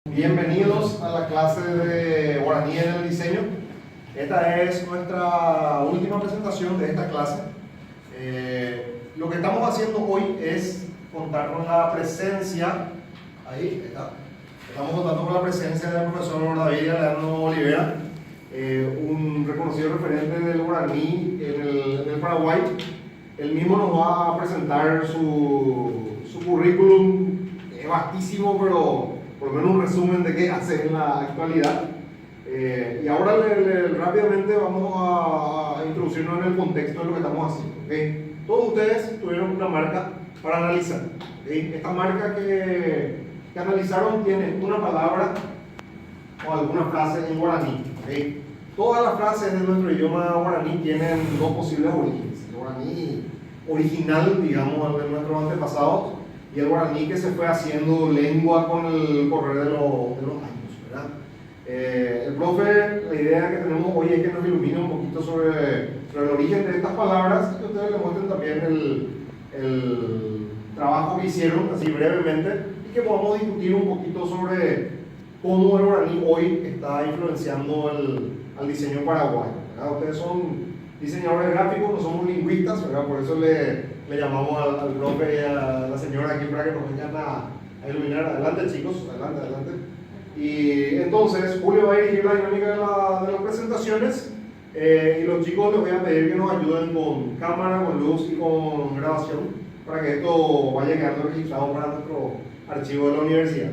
Bienvenidos a la clase de guaraní en el diseño. Esta es nuestra última presentación de esta clase. Lo que estamos haciendo hoy es contar con la presencia, ahí está, estamos contando con la presencia del profesor David Aleano Olivera, un reconocido referente del guaraní en el Paraguay. Él mismo nos va a presentar su currículum, es vastísimo, pero por lo menos un resumen de qué hace en la actualidad. Y ahora rápidamente vamos a introducirnos en el contexto de lo que estamos haciendo. ¿Okay? Todos ustedes tuvieron una marca para analizar. ¿Okay? Esta marca que analizaron tiene una palabra o alguna frase en guaraní. ¿Okay? Todas las frases de nuestro idioma guaraní tienen dos posibles orígenes. El guaraní original, digamos, de nuestros antepasados, y el guaraní que se fue haciendo lengua con el correr de los años, ¿verdad? El profe, la idea que tenemos hoy es que nos ilumine un poquito sobre el origen de estas palabras, que ustedes les muestren también el trabajo que hicieron, así brevemente, y que podamos discutir un poquito sobre cómo el guaraní hoy está influenciando al diseño paraguayo, ¿verdad? Ustedes son diseñadores gráficos, no somos lingüistas, ¿verdad? Por eso le llamamos al profe y a la señora aquí para que nos vengan a iluminar. Adelante, chicos, adelante. Y entonces Julio va a dirigir la dinámica de las presentaciones, y los chicos les voy a pedir que nos ayuden con cámara, con luz y con grabación para que esto vaya quedando registrado para nuestro archivo de la universidad.